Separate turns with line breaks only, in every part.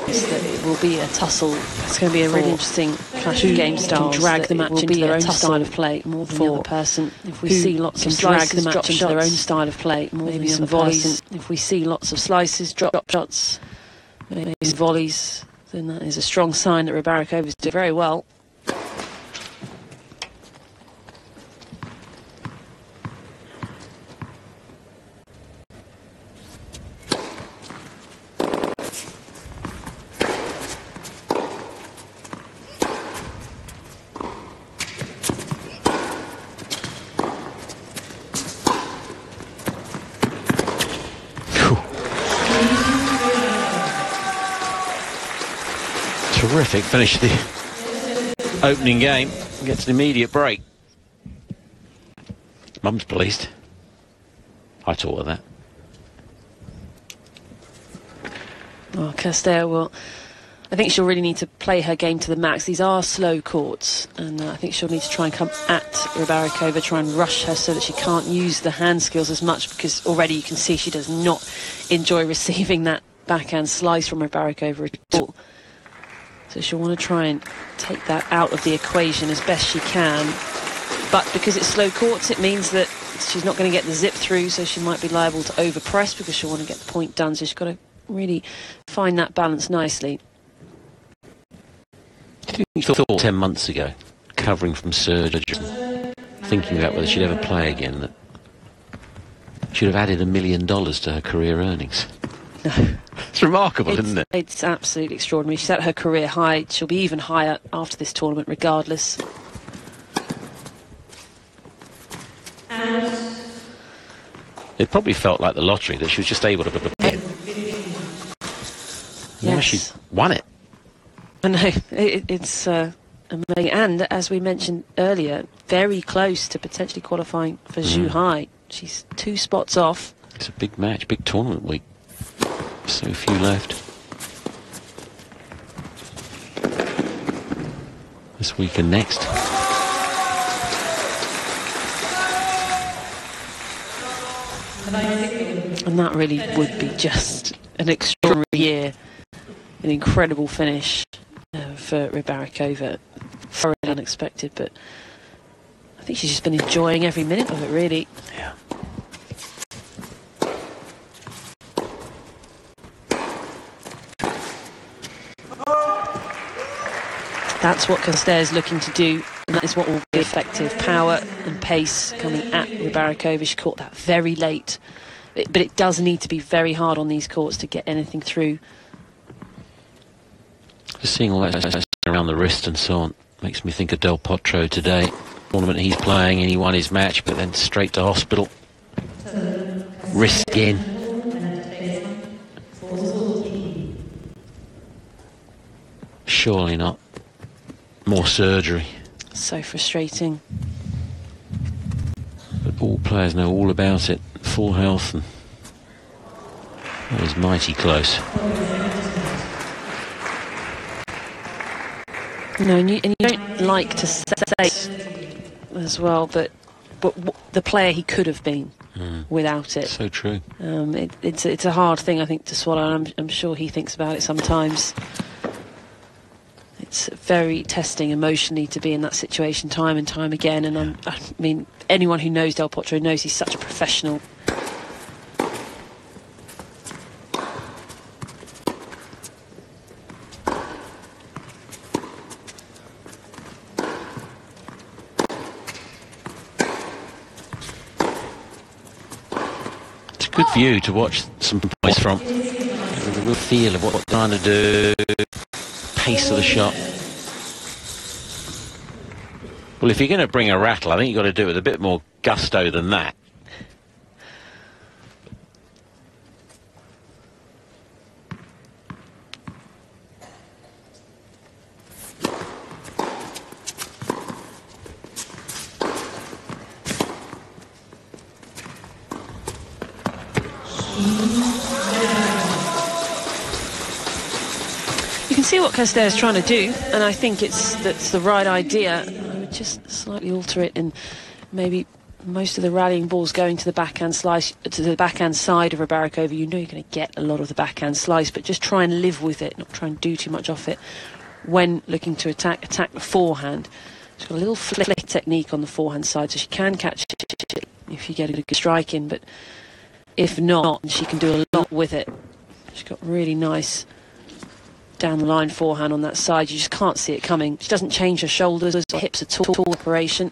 is that it will be a tussle. It's going to be a really interesting clash of game styles. Drag the match into their own style of play more than the other person. If we see lots of slices, drop shots, into their own style of play, maybe some volleys. If we see lots of slices, drop shots, maybe some volleys, then that is a strong sign that Rybarikova is doing very well.
Terrific finish to the opening game. Gets an immediate break. Mum's pleased. I taught her that.
Oh, Castair, well, I think she'll really need to play her game to the max. These are slow courts, and I think she'll need to try and come at Rybarikova, try and rush her so that she can't use the hand skills as much, because already you can see she does not enjoy receiving that backhand slice from Rybarikova at all. So she'll want to try and take that out of the equation as best she can. But because it's slow courts, it means that she's not going to get the zip through, so she might be liable to overpress because she'll want to get the point done. So she's got to really find that balance nicely.
You thought 10 months ago, recovering from surgery, thinking about whether she'd ever play again, that she'd have added $1 million to her career earnings?
No.
It's remarkable, isn't it?
It's absolutely extraordinary. She's at her career high. She'll be even higher after this tournament, regardless.
It probably felt like the lottery that she was just able to prepare. Now she's won it.
I know. It's amazing. And, as we mentioned earlier, very close to potentially qualifying for Zhuhai. She's 2 spots off.
It's a big match, big tournament week. So few left. This week and next.
And that really would be just an extraordinary year. An incredible finish for Rybarikova. Thoroughly unexpected, but I think she's just been enjoying every minute of it, really.
Yeah.
That's what Castair is looking to do, and that is what will be effective. Power and pace coming at Rybarikova. She caught that very late, but it does need to be very hard on these courts to get anything through.
Just seeing all that around the wrist and so on makes me think of Del Potro today. Tournament he's playing, and he won his match, but then straight to hospital. Wrist again. Surely not. More surgery.
So frustrating.
But all players know all about it. Full health, and that was mighty close.
No, and you don't like to say as well, but the player he could have been without it.
So true.
It's a hard thing, I think, to swallow, and I'm sure he thinks about it sometimes. It's very testing emotionally to be in that situation time and time again, and I mean, anyone who knows Del Potro knows he's such a professional.
It's a good view to watch some points from. The real feel of what they're trying to do. Pace of the shot. Well, if you're going to bring a rattle, I think you've got to do it with a bit more gusto than that.
You can see what Castair is trying to do, and I think that's the right idea. I would just slightly alter it and maybe most of the rallying balls going to the backhand slice, to the backhand side of Rybarikova. You know you're going to get a lot of the backhand slice, but just try and live with it, not try and do too much off it when looking to attack the forehand. She's got a little flick technique on the forehand side, so she can catch it if you get a good strike in, but if not, she can do a lot with it. She's got really nice down the line forehand on that side. You just can't see it coming. She doesn't change her shoulders or hips at all. Operation.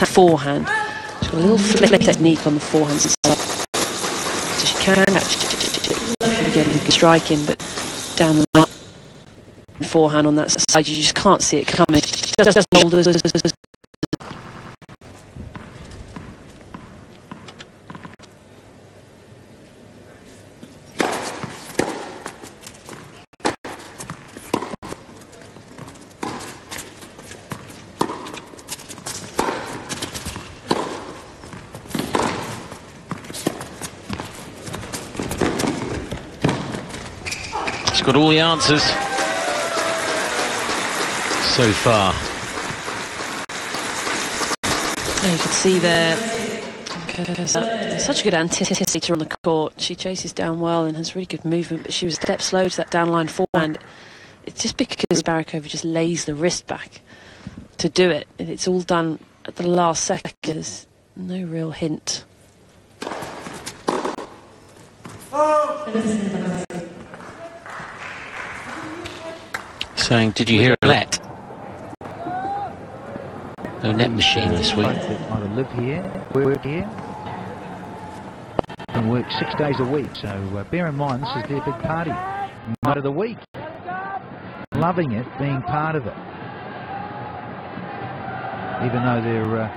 Forehand. She's got a little flick technique on the forehand side, so she can catch it if you get a good strike in, but down the line forehand on that side, you just can't see it coming. She does shoulders.
She's got all the answers so far.
You can see there, such a good anticipator on the court. She chases down well and has really good movement, but she was a step slow to that downline forehand. It's just because Rybarikova just lays the wrist back to do it. It's all done at the last second. There's no real hint.
Saying, did you hear a net? No net machine this week.
Either live here, work here, and work 6 days a week. So bear in mind, this is their big party night of the week. Loving it, being part of it. Even though their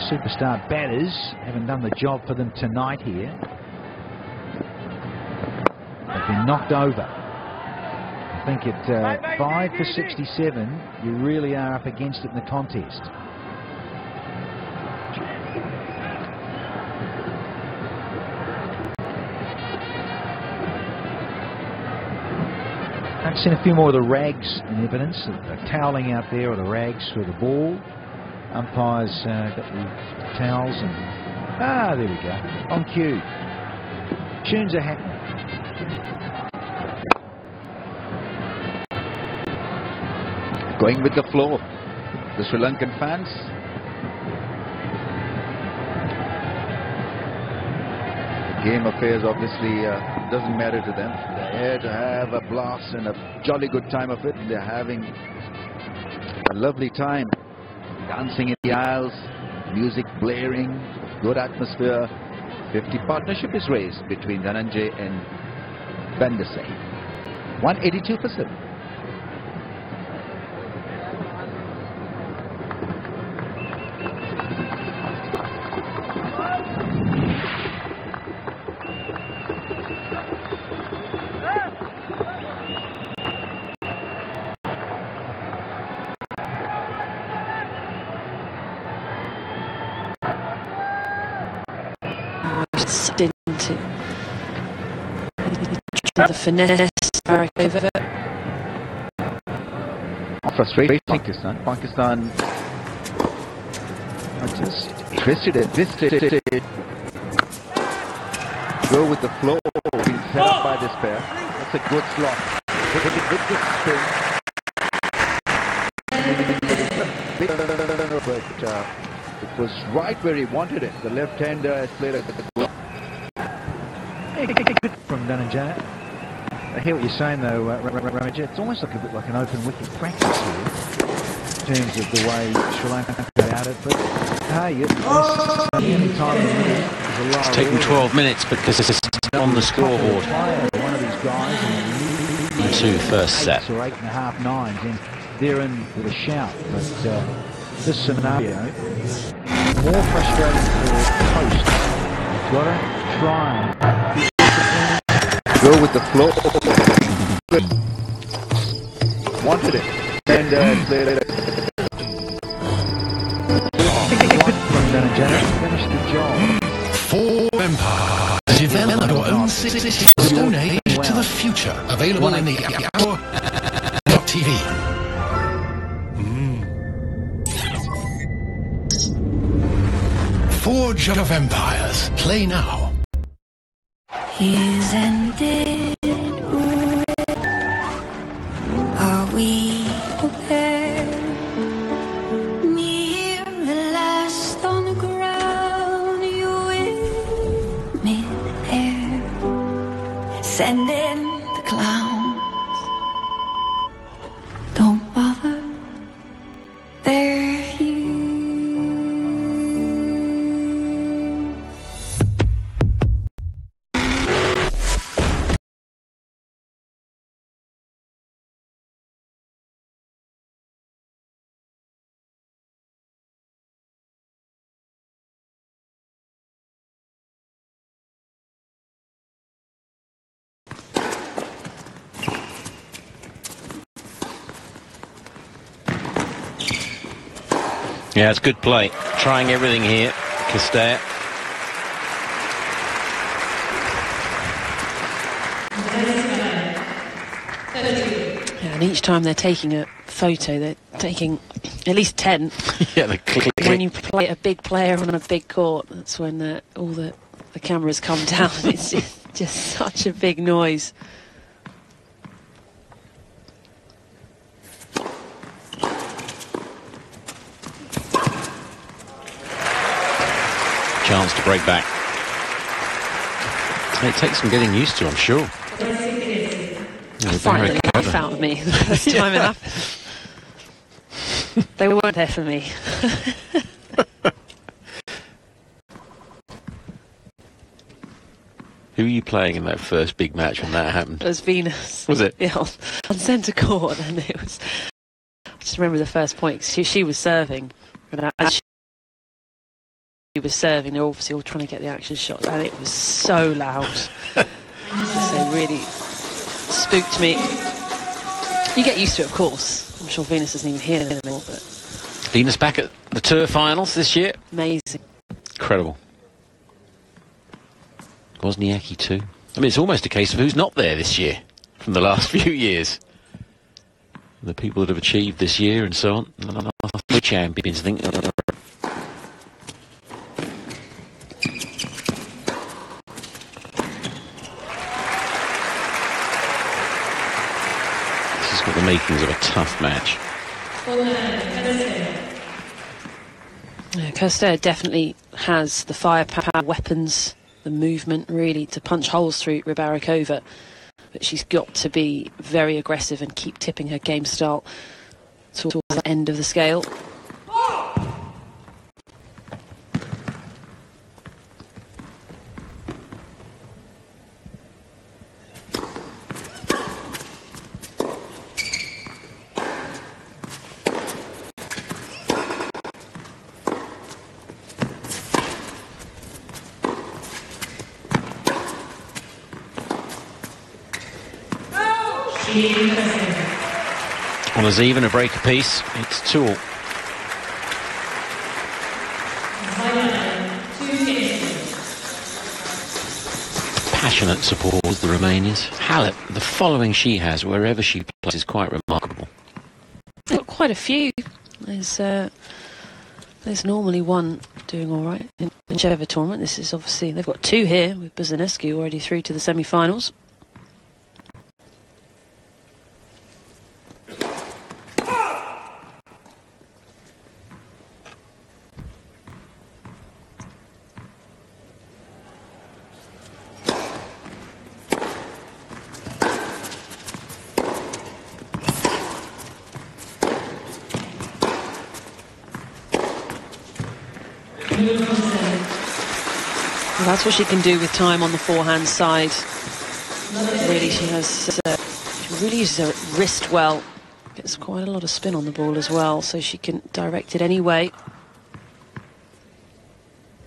superstar batters haven't done the job for them tonight here. They've been knocked over. I think at 5 for 67, you really are up against it in the contest. I've seen a few more of the rags in evidence, the toweling out there, or the rags through the ball. Umpires got the towels and there we go, on cue. Tunes are happening.
Going with the flow, the Sri Lankan fans. Game affairs obviously doesn't matter to them. They're here to have a blast and a jolly good time of it. They're having a lovely time, dancing in the aisles, music blaring, good atmosphere. 50 partnership is raised between Dhananjay and Bandasai. 182 for 7.
Into the finesse, Rybarikova.
Frustrating Pakistan just twisted it. Go with the flow being set up by this pair. That's a good slot. With the spin. But it was right where he wanted it. The left-hander has played a good
from Dhananjay. I hear what you're saying though, Ramaj. It's almost like a bit like an open wicket practice here in terms of the way Sri Lanka got at it. But hey, any time in the middle is a lot.
It's taken 12 minutes because it's on the scoreboard.
One of these guys,
Two first set.
8 or 8.5 nines, and they're in with a shout. But this scenario, more frustrating for Post. Got to try and
go with the flow. Good. Wanted it. And played it.
From Dhananjay, finished the job.
For Empire. Develop your own city. Stone Age to the future. Available in the Hour TV. Forge of Empires. Play now.
Is ended. Are we prepared? Near the last on the ground, you in mid-air. Send in the clowns. Don't bother. They're here.
Yeah, it's good play. Trying everything here, Castell.
Yeah, and each time they're taking a photo, they're taking at least 10.
Yeah, the click.
When you play a big player on a big court, that's when all the cameras come down. It's just such a big noise.
Chance to break back. It takes some getting used to, I'm sure.
Finally, life out of me the first time it happened. They weren't there for me.
Who were you playing in that first big match when that happened?
It was Venus.
Was it?
Yeah, on centre court, and it was. I just remember the first point. She was serving, and as she was serving, they're obviously all trying to get the action shot, and it was so loud. So really spooked me. You get used to it, of course. I'm sure Venus isn't even here anymore, but
Venus back at the tour finals this year.
amazing.
Incredible. Wozniacki too. I mean, it's almost a case of who's not there this year from the last few years. The people that have achieved this year and so on. The champions, I think. This has got the makings of a tough match.
Yeah, Castell definitely has the firepower, weapons, the movement really to punch holes through Rybarikova, but she's got to be very aggressive and keep tipping her game style towards the end of the scale.
On as even a break apiece, it's 2-all. Passionate support with the Romanians. Halep, the following she has wherever she plays is quite remarkable.
They've got quite a few. There's normally one doing all right in whichever tournament. This is obviously, they've got two here with Buzanescu already through to the semi-finals. Well, that's what she can do with time on the forehand side. Really, she really uses her wrist well. Gets quite a lot of spin on the ball as well, so she can direct it any way.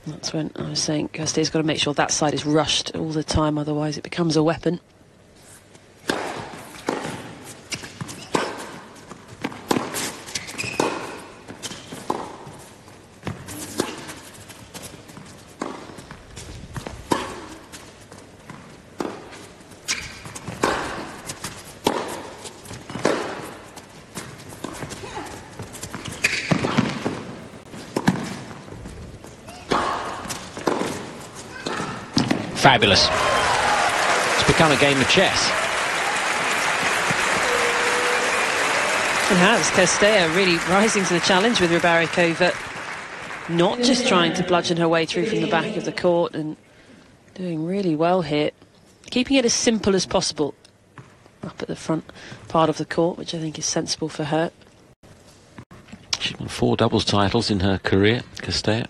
That's when I was saying Castell's got to make sure that side is rushed all the time, otherwise it becomes a weapon.
Fabulous. It's become a game of chess.
It has. Castella really rising to the challenge with Rybarikova, not just trying to bludgeon her way through from the back of the court, and doing really well here, keeping it as simple as possible up at the front part of the court, which I think is sensible for her.
She's won 4 doubles titles in her career, Castella.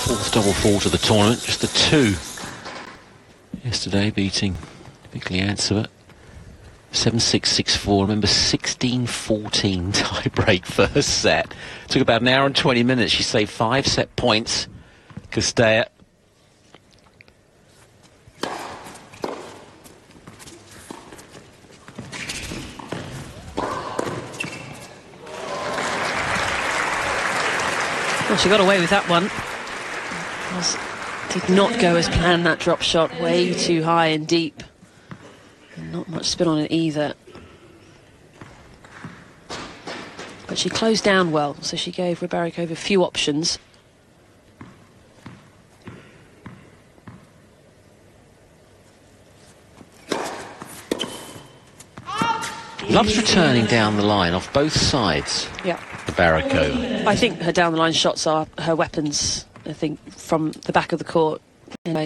Fourth double fall to the tournament, just the 2 yesterday, beating Big Liansova 7-6, 6-4. Remember, 16-14 tie-break first set. Took about an hour and 20 minutes. She saved 5 set points. Castella.
Well, she got away with that one. Did not go as planned, that drop shot. Way too high and deep. And not much spin on it either. But she closed down well, so she gave Rybarikova a few options.
Loves returning down the line off both sides.
Yeah.
Rybarikova.
I think her down the line shots are her weapons. I think from the back of the court, anyway,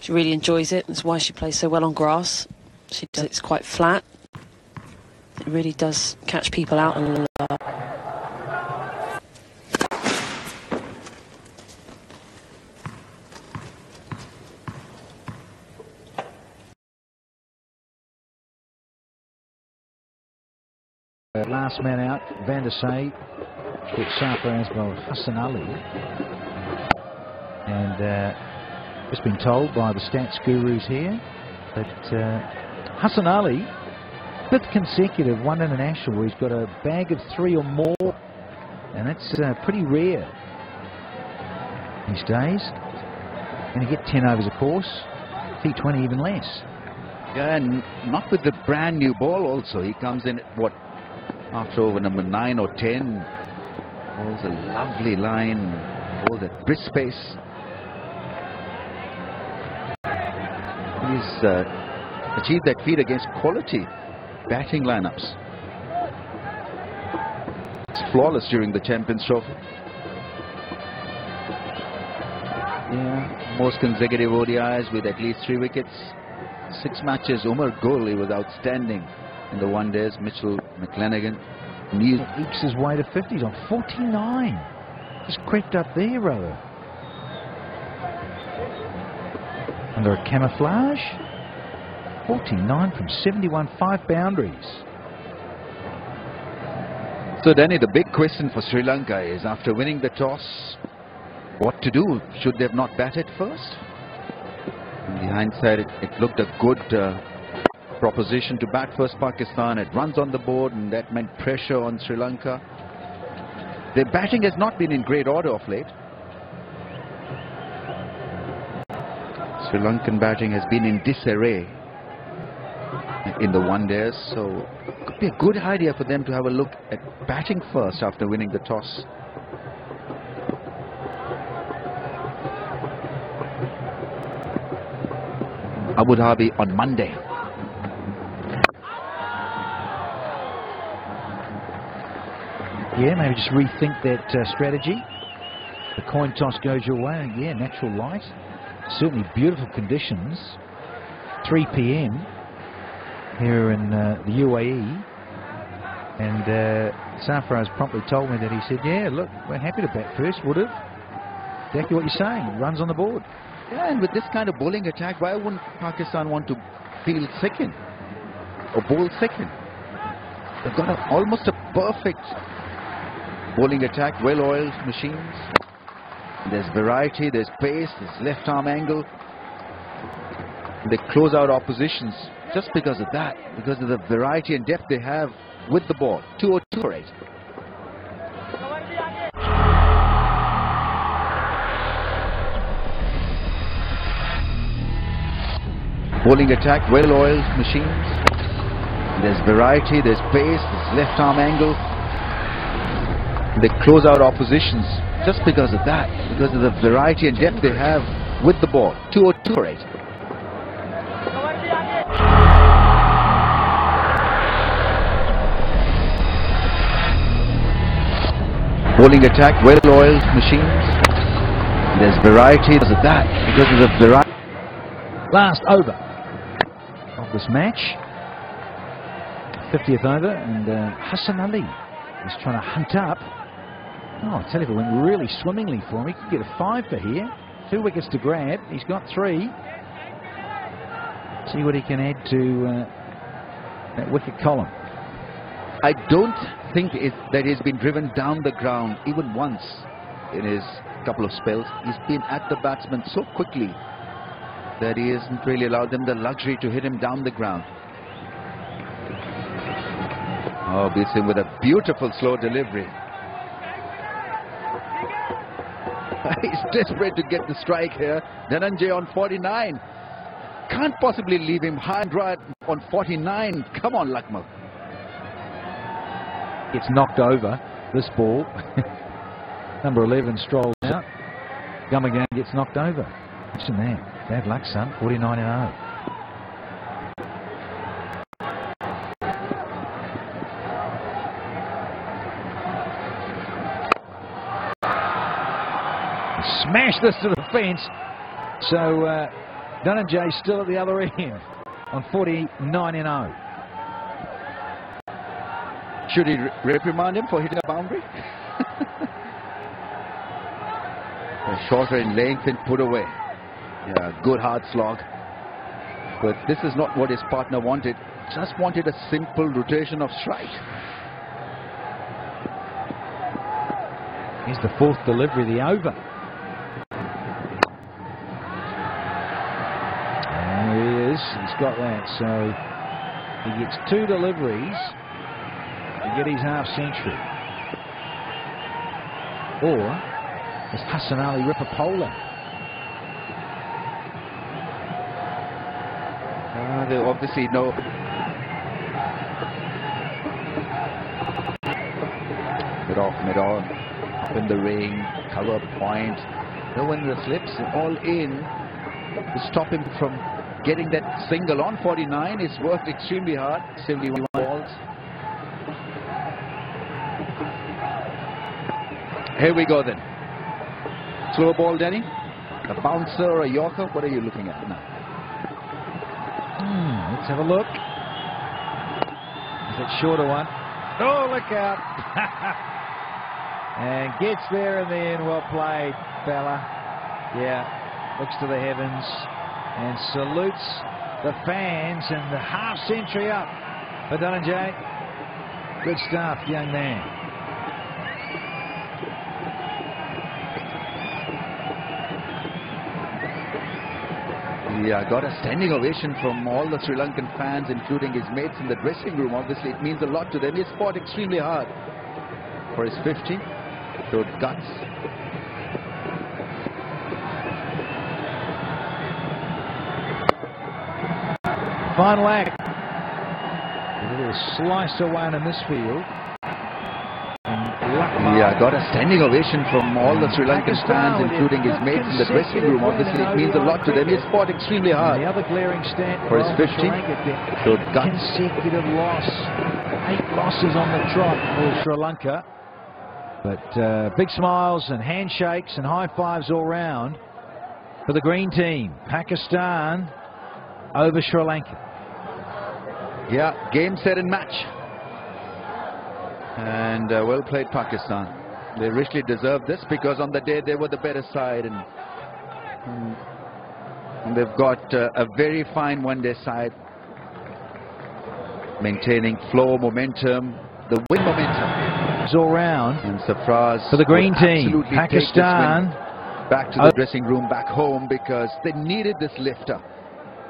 she really enjoys it. That's why she plays so well on grass. She does, it's quite flat. It really does catch people out a lot.
Last man out, Van der Sey, with sharper as well, Hassan Ali. And just been told by the stats gurus here that Hassan Ali, 5th consecutive one international where he's got a bag of 3 or more, and that's pretty rare these days. Going to get 10 overs, of course, T20 even less.
Yeah, and not with the brand new ball also. He comes in at what, after over number 9 or 10. Ball's a lovely line, ball's at brisk pace. He's achieved that feat against quality batting lineups. It's flawless during the Champions Trophy. Yeah, most consecutive ODIs with at least 3 wickets. 6 matches. Umar Gul, he was outstanding in the one days. Mitchell McLennigan.
He ekes his way to 50s on 49. Just crept up there, rather. Under a camouflage. 49 from 71, 5 boundaries.
So Danny, the big question for Sri Lanka is, after winning the toss, what to do? Should they have not batted first? In the hindsight, it looked a good proposition to bat first Pakistan. It runs on the board, and that meant pressure on Sri Lanka. Their batting has not been in great order of late. Sri Lankan batting has been in disarray in the one days, so it could be a good idea for them to have a look at batting first after winning the toss. Abu Dhabi on Monday.
Yeah, maybe just rethink that strategy. The coin toss goes your way. Yeah, natural light. Certainly beautiful conditions. 3 p.m. here in the UAE. And Sarfaraz promptly told me that he said, yeah, look, we're happy to bat first, would have. Exactly what you're saying. Runs on the board.
Yeah, and with this kind of bowling attack, why wouldn't Pakistan want to field second or bowl second? They've got almost a perfect bowling attack, well-oiled machines. There's variety, there's pace, there's left arm angle. They close out oppositions just because of that, because of the variety and depth they have with the ball. 202 for 8. Bowling attack, well-oiled machines. There's variety, there's pace, there's left arm angle. They close out oppositions just because of that, because of the variety and depth they have with the ball. 202 for 8. Bowling attack, well-oiled machines. There's variety because of that, because of the variety.
Last over of this match, 50th over, and Hassan Ali is trying to hunt up. Oh, I tell you, it went really swimmingly for him. He could get a 5 for here. 2 wickets to grab. He's got 3. See what he can add to that wicket column.
I don't think that he's been driven down the ground even once in his couple of spells. He's been at the batsman so quickly that he hasn't really allowed them the luxury to hit him down the ground. Oh, beats him with a beautiful slow delivery. He's desperate to get the strike here. Dhananjay on 49. Can't possibly leave him high and dry on 49. Come on, Lucknow.
Gets knocked over, this ball. Number 11 strolls out. Gummagan gets knocked over. Listen there. Bad luck, son. 49 and 0. Smash this to the fence. So Dhananjay still at the other end on 49 and 0.
Should he reprimand him for hitting a boundary? Shorter in length and put away. Yeah, good hard slog. But this is not what his partner wanted. Just wanted a simple rotation of strike.
Here's the 4th delivery, the over. There he is. He's got that. So he gets 2 deliveries to get his half century. Or does Hassan Ali rip a pole out?
They obviously know. Mid on, up in the ring, cover point. No one in the slips, all in to stop him from getting that single on 49. He's worked extremely hard. 71 balls. Here we go then. Slow ball, Denny. A bouncer or a yorker? What are you looking at now?
Let's have a look. Is it shorter one? Oh, look out. And gets there in the end. Well played, fella. Yeah, looks to the heavens and salutes the fans, and the half century up for Dhananjay. Good stuff, young man.
Yeah, got a standing ovation from all the Sri Lankan fans, including his mates in the dressing room. Obviously, it means a lot to them. He fought extremely hard for his 50. Showed guts.
Final act. A little slicer one in this field.
Yeah, got a standing ovation from all the Sri Lankan fans, including his mates in the dressing room. Obviously, it means a lot to them. He fought extremely hard
the other glaring stat
for his 50. Showed guts.
Consecutive loss. 8 losses on the trot for Sri Lanka. But big smiles and handshakes and high fives all round for the green team. Pakistan over Sri Lanka.
Yeah, game, set and match. And well played, Pakistan. They richly deserved this because on the day they were the better side, and they've got a very fine one-day side, maintaining flow, momentum, the win momentum.
All round
and Safraz
for the green team. Pakistan
back to the dressing room back home because they needed this lifter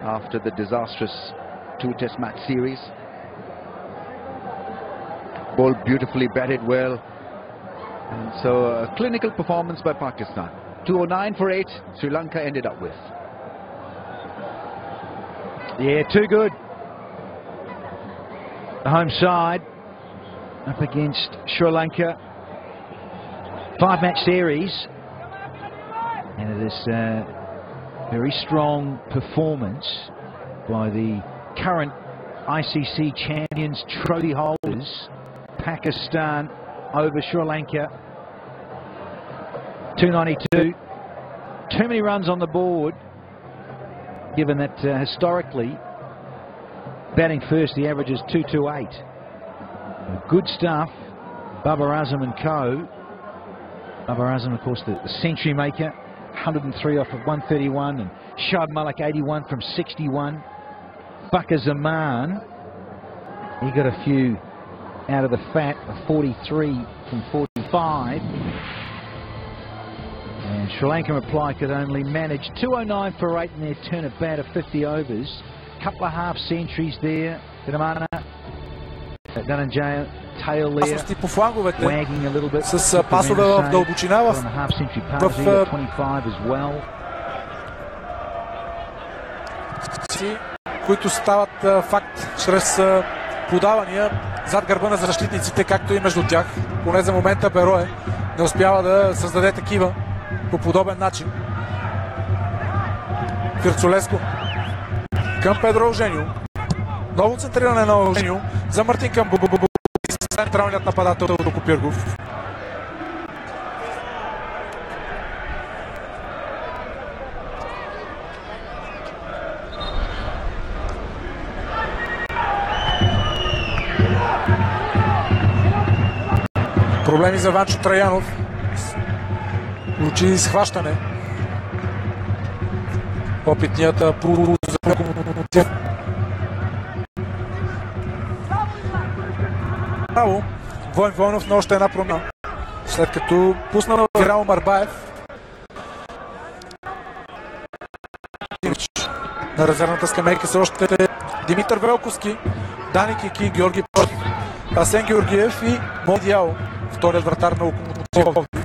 after the disastrous 2-test match series. Bowled beautifully, batted well, and so a clinical performance by Pakistan. 209 for 8 Sri Lanka ended up with.
Yeah, too good. The home side up against Sri Lanka. 5-match series. And it is a very strong performance by the current ICC champions, trophy holders, Pakistan over Sri Lanka. 292. Too many runs on the board, given that historically, batting first, the average is 228. Good stuff. Babar Azam and co. Babar Azam, of course, the century maker. 103 off of 131. And Shoaib Malik, 81 from 61. Fakhar Zaman, he got a few out of the fat. 43 from 45. And Sri Lanka reply could only manage 209 for 8 in their turn of bat of 50 overs. Couple of half centuries there. Dinamana, Dhananjaya, tail there, wagging a little bit.
С пасове в дълбочина в
25 as well.
Които стават факт чрез подавания зад гърба на защитниците, както и между тях. Поне за момента Берое не успява да създаде такива по подобен начин. Фирцулеско към Педро Оженио. Ново центриране на Оженио за Мартин Камбу. Централният нападател до Копиргов. Проблеми за Ванчо Траянов. Учи изхващане. Опитният Пруру за комуникация. Право, Войн Войнов на още една промяна. След като пусна Вирал Марбаев на резервната скамейка са още Димитър Велковски, Дани Кики, Георги Пort, Асен Георгиев и Модиал, вторият вратар на Локомотив.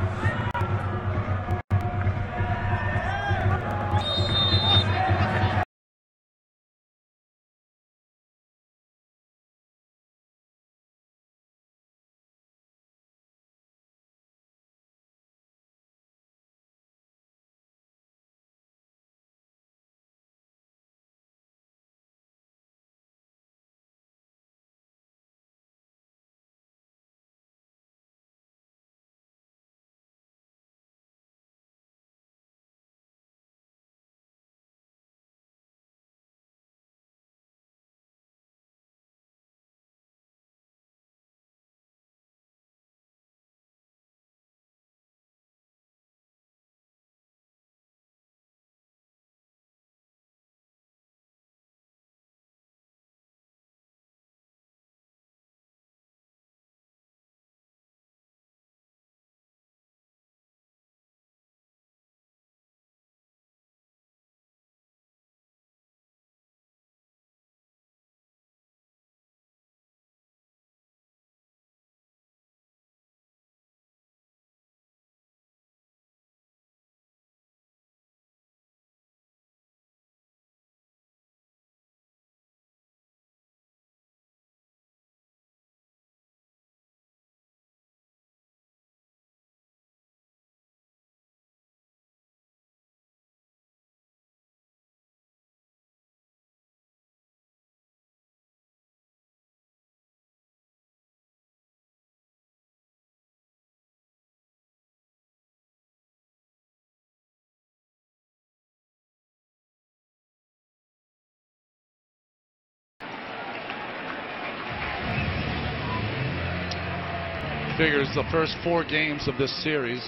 Figures the first 4 games of this series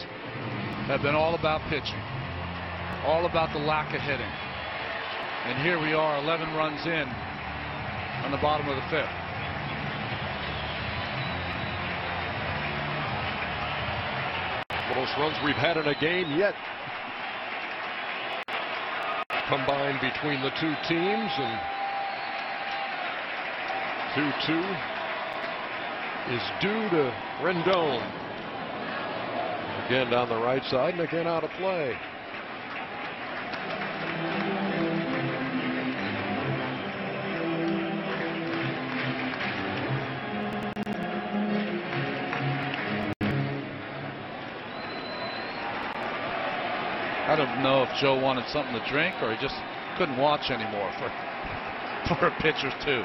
have been all about pitching, all about the lack of hitting. And here we are 11 runs in on the bottom of the 5th.
Most runs we've had in a game yet combined between the two teams, and 2-2 is due to Rendon. Again down the right side and again out of play.
I don't know if Joe wanted something to drink or he just couldn't watch anymore for a pitch or two.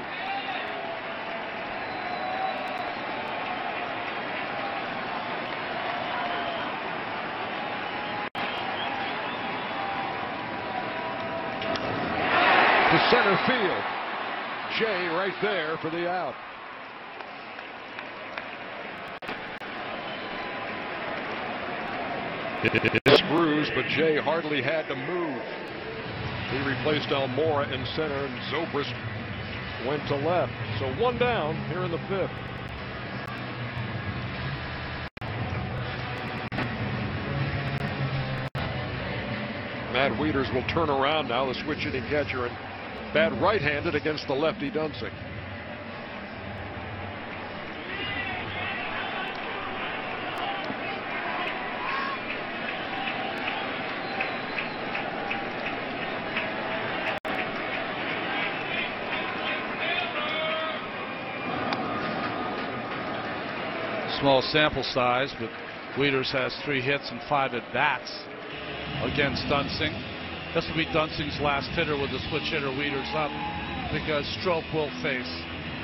To center field. Jay right there for the out. It's bruised, but Jay hardly had to move. He replaced Almora in center, and Zobrist went to left. So one down here in the fifth. Matt Wieters will turn around now, the switch hitting catcher, and bat right-handed against the lefty Dunsing.
Small sample size, but Wieters has 3 hits and 5 at-bats against Dunsing. This will be Dunsing's last hitter with the switch hitter Wieters up, because Strop will face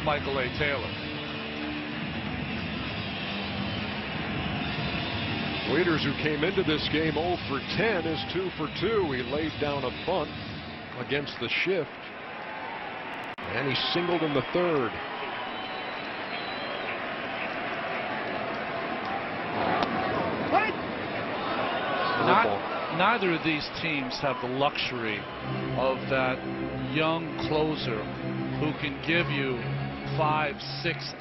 Michael A. Taylor.
Wieters, who came into this game 0 for 10, is 2 for 2. He laid down a bunt against the shift, and he singled in the third.
Neither of these teams have the luxury of that young closer who can give you 5, 6